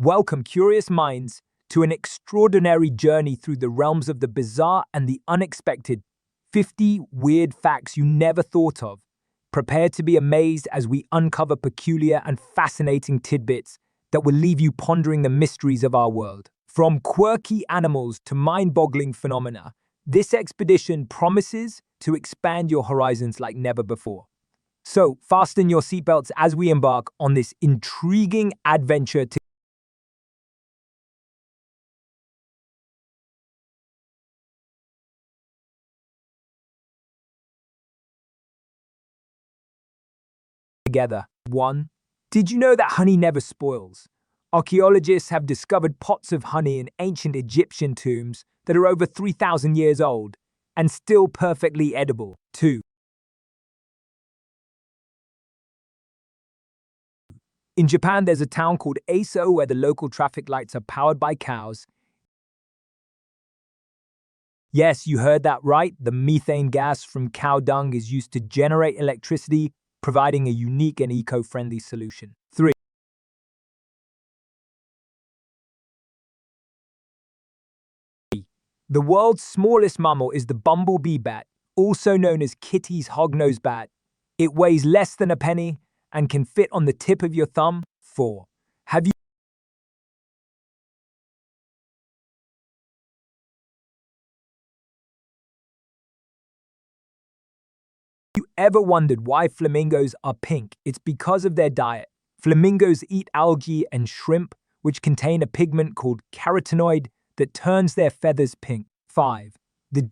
Welcome, curious minds, to an extraordinary journey through the realms of the bizarre and the unexpected. 50 weird facts you never thought of. Prepare to be amazed as we uncover peculiar and fascinating tidbits that will leave you pondering the mysteries of our world. From quirky animals to mind-boggling phenomena, this expedition promises to expand your horizons like never before. So, fasten your seatbelts as we embark on this intriguing adventure together. 1. Did you know that honey never spoils? Archaeologists have discovered pots of honey in ancient Egyptian tombs that are over 3,000 years old and still perfectly edible. 2. In Japan, there's a town called Aso where the local traffic lights are powered by cows. Yes, you heard that right. The methane gas from cow dung is used to generate electricity, providing a unique and eco-friendly solution. 3. The world's smallest mammal is the bumblebee bat, also known as Kitty's hognose bat. It weighs less than a penny and can fit on the tip of your thumb. 4. Have you ever wondered why flamingos are pink? It's because of their diet. Flamingos eat algae and shrimp, which contain a pigment called carotenoid that turns their feathers pink. 5. The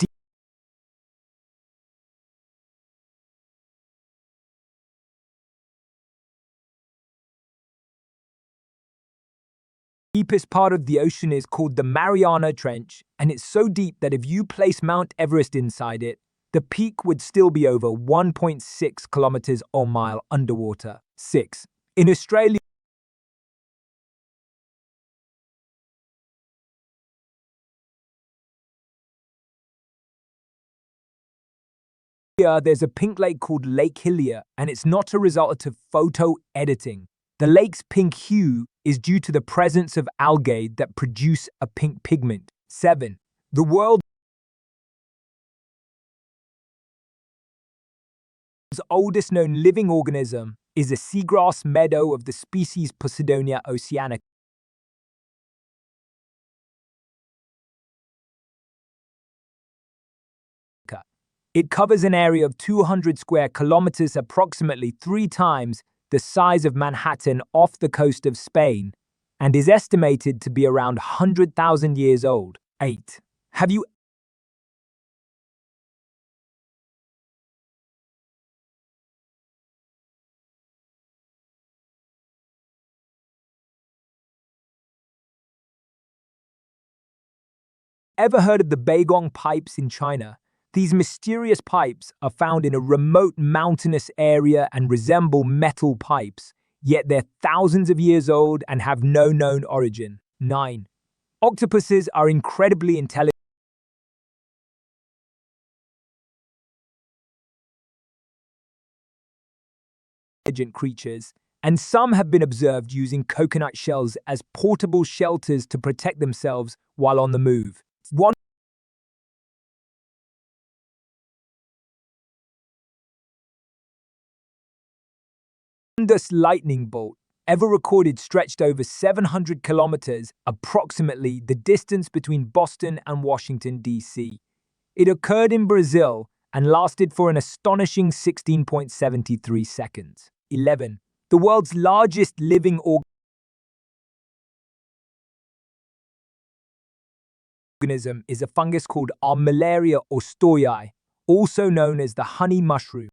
deepest part of the ocean is called the Mariana Trench, and it's so deep that if you place Mount Everest inside it, the peak would still be over 1.6 kilometers or mile underwater. 6. In Australia, there's a pink lake called Lake Hillier, and it's not a result of photo editing. The lake's pink hue is due to the presence of algae that produce a pink pigment. 7. The world's oldest known living organism is a seagrass meadow of the species Posidonia oceanica. It covers an area of 200 square kilometers, approximately 3 times the size of Manhattan off the coast of Spain, and is estimated to be around 100,000 years old. 8. Have you ever heard of the Beigong pipes in China? These mysterious pipes are found in a remote mountainous area and resemble metal pipes, yet they're thousands of years old and have no known origin. 9. Octopuses are incredibly intelligent creatures, and some have been observed using coconut shells as portable shelters to protect themselves while on the move. 1. This lightning bolt, ever recorded, stretched over 700 kilometers, approximately the distance between Boston and Washington, D.C. It occurred in Brazil and lasted for an astonishing 16.73 seconds. 11. The world's largest living organism is a fungus called Armillaria ostoyi, also known as the honey mushroom.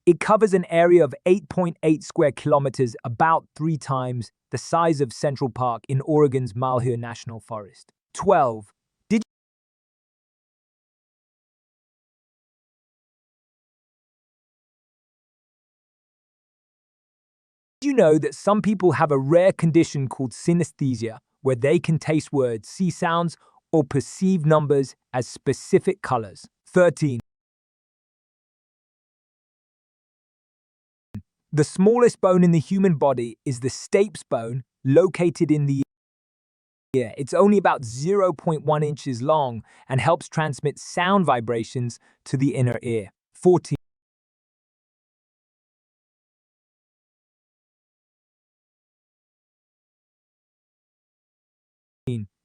It covers an area of 8.8 square kilometers, about 3 times the size of Central Park in Oregon's Malheur National Forest. 12. Did you know that some people have a rare condition called synesthesia, where they can taste words, see sounds, or perceive numbers as specific colors? 13. The smallest bone in the human body is the stapes bone, located in the ear. It's only about 0.1 inches long and helps transmit sound vibrations to the inner ear. 14.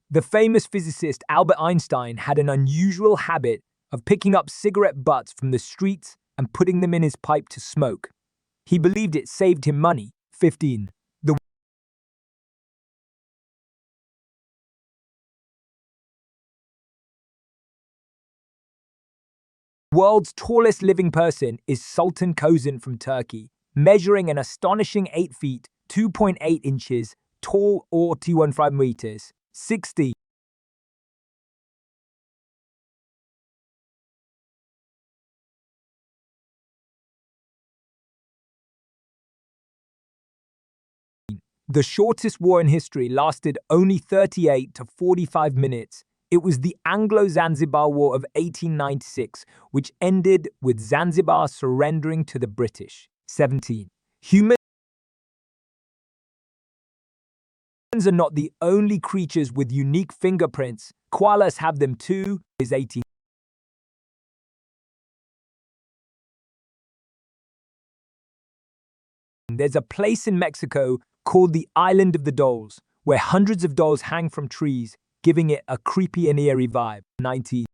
The famous physicist Albert Einstein had an unusual habit of picking up cigarette butts from the streets and putting them in his pipe to smoke. He believed it saved him money. 15. The world's tallest living person is Sultan Kozan from Turkey, measuring an astonishing 8 feet, 2.8 inches, tall or 215 meters. 60. The shortest war in history lasted only 38 to 45 minutes. It was the Anglo-Zanzibar War of 1896, which ended with Zanzibar surrendering to the British. 17. Humans are not the only creatures with unique fingerprints. Koalas have them too. Is 18. There's a place in Mexico called the Island of the Dolls, where hundreds of dolls hang from trees, giving it a creepy and eerie vibe. 19.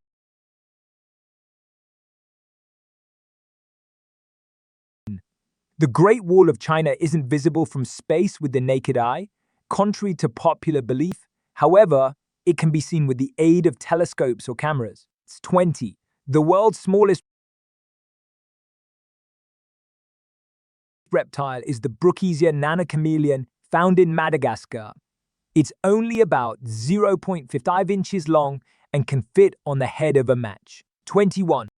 The Great Wall of China isn't visible from space with the naked eye, contrary to popular belief. However, it can be seen with the aid of telescopes or cameras. It's 20. The world's smallest reptile is the Brookesia nanochameleon, found in Madagascar. It's only about 0.55 inches long and can fit on the head of a match. 21.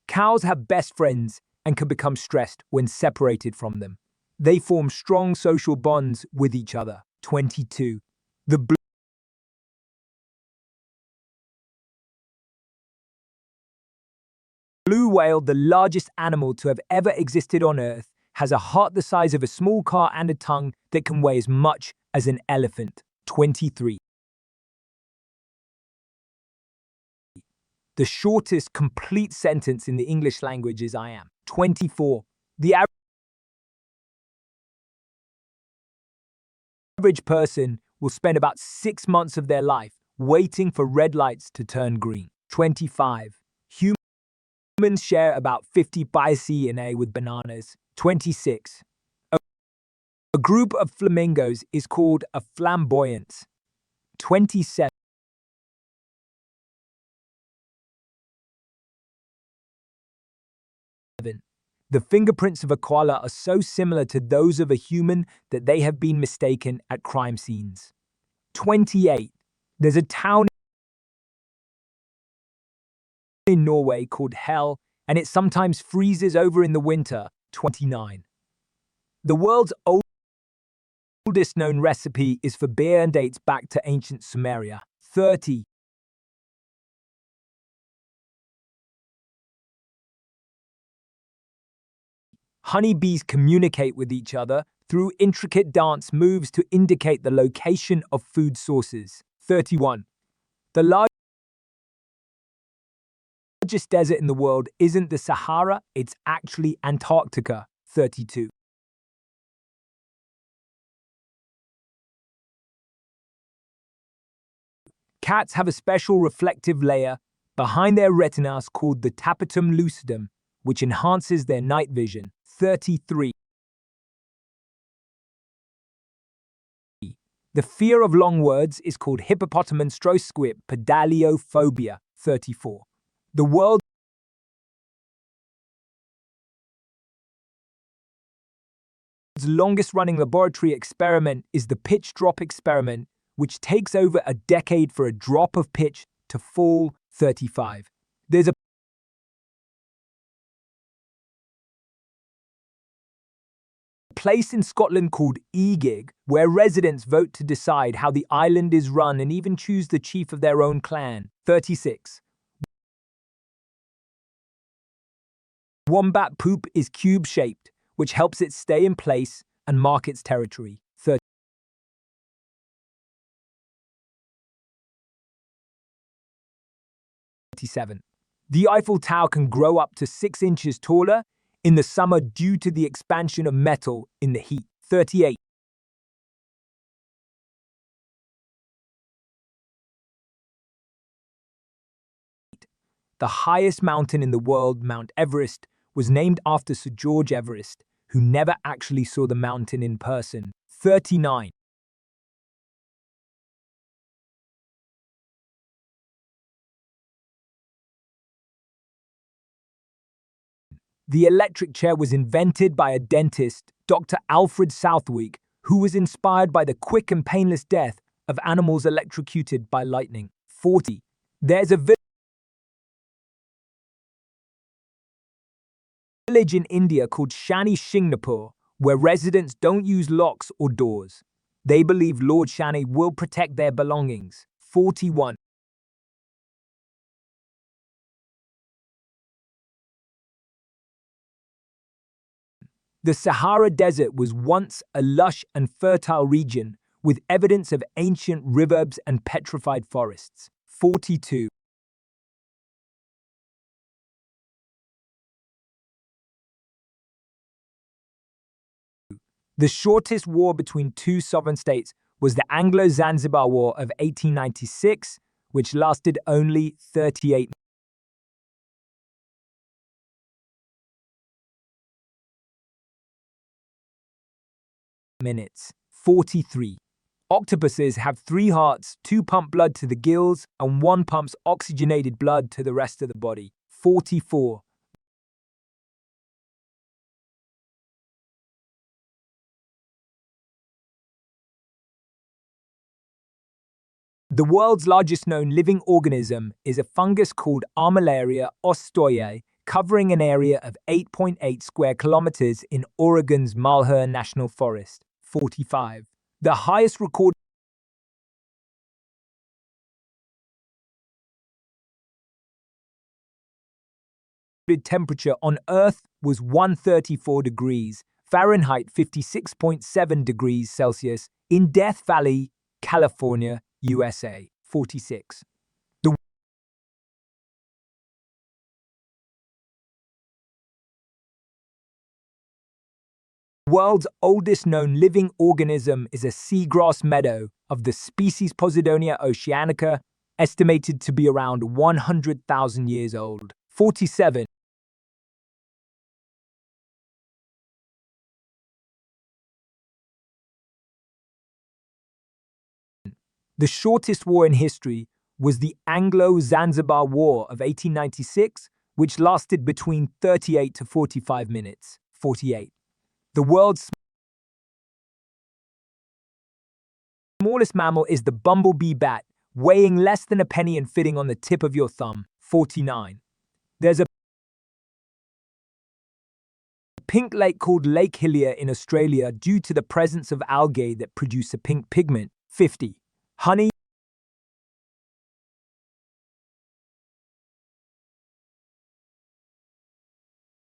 Cows have best friends and can become stressed when separated from them. They form strong social bonds with each other. 22. The blue whale, the largest animal to have ever existed on Earth, has a heart the size of a small car and a tongue that can weigh as much as an elephant. 23. The shortest complete sentence in the English language is I am. 24. The average person will spend about 6 months of their life waiting for red lights to turn green. 25. Humans share about 50 DNA with bananas. 26. A group of flamingos is called a flamboyance. 27. The fingerprints of a koala are so similar to those of a human that they have been mistaken at crime scenes. 28. There's a town in Norway called Hell, and it sometimes freezes over in the winter. 29. The world's oldest known recipe is for beer and dates back to ancient Sumeria. 30. Honeybees communicate with each other through intricate dance moves to indicate the location of food sources. 31. The largest desert in the world isn't the Sahara, it's actually Antarctica. 32. Cats have a special reflective layer behind their retinas called the tapetum lucidum, which enhances their night vision. 33. The fear of long words is called hippopotamonstrosquip pedaliophobia. 34. The world's longest-running laboratory experiment is the pitch drop experiment, which takes over a decade for a drop of pitch to fall. 35. There's a place in Scotland called Egig, where residents vote to decide how the island is run and even choose the chief of their own clan. 36. Wombat poop is cube-shaped, which helps it stay in place and mark its territory. 37. The Eiffel Tower can grow up to 6 inches taller in the summer due to the expansion of metal in the heat. 38. The highest mountain in the world, Mount Everest, was named after Sir George Everest, who never actually saw the mountain in person. 39. The electric chair was invented by a dentist, Dr. Alfred Southwick, who was inspired by the quick and painless death of animals electrocuted by lightning. 40. There's a village in India called Shani Shingnapur, where residents don't use locks or doors. They believe Lord Shani will protect their belongings. 41. The Sahara Desert was once a lush and fertile region with evidence of ancient rivers and petrified forests. 42. The shortest war between two sovereign states was the Anglo-Zanzibar War of 1896, which lasted only 38 minutes. 43. Octopuses have 3 hearts, 2 pump blood to the gills, and 1 pumps oxygenated blood to the rest of the body. 44. The world's largest known living organism is a fungus called Armillaria ostoyae, covering an area of 8.8 square kilometers in Oregon's Malheur National Forest. 45. The highest recorded temperature on Earth was 134 degrees Fahrenheit, 56.7 degrees Celsius, in Death Valley, California, USA. 46. The world's oldest known living organism is a seagrass meadow of the species Posidonia oceanica, estimated to be around 100,000 years old. 47. The shortest war in history was the Anglo-Zanzibar War of 1896, which lasted between 38 to 45 minutes. 48. The world's smallest mammal is the bumblebee bat, weighing less than a penny and fitting on the tip of your thumb. 49. There's a pink lake called Lake Hillier in Australia due to the presence of algae that produce a pink pigment. 50. Honey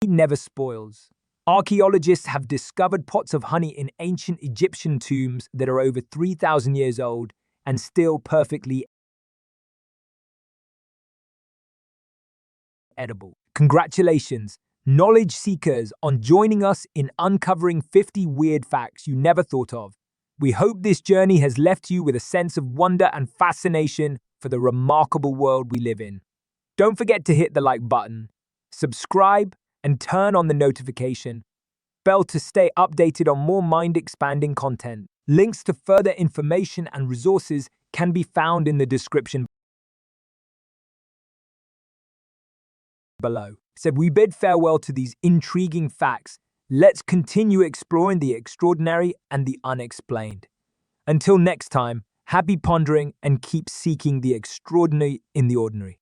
never spoils. Archaeologists have discovered pots of honey in ancient Egyptian tombs that are over 3,000 years old and still perfectly edible. Congratulations, knowledge seekers, on joining us in uncovering 50 weird facts you never thought of. We hope this journey has left you with a sense of wonder and fascination for the remarkable world we live in. Don't forget to hit the like button, subscribe, and turn on the notification bell to stay updated on more mind-expanding content. Links to further information and resources can be found in the description below. So we bid farewell to these intriguing facts. Let's continue exploring the extraordinary and the unexplained. Until next time, happy pondering and keep seeking the extraordinary in the ordinary.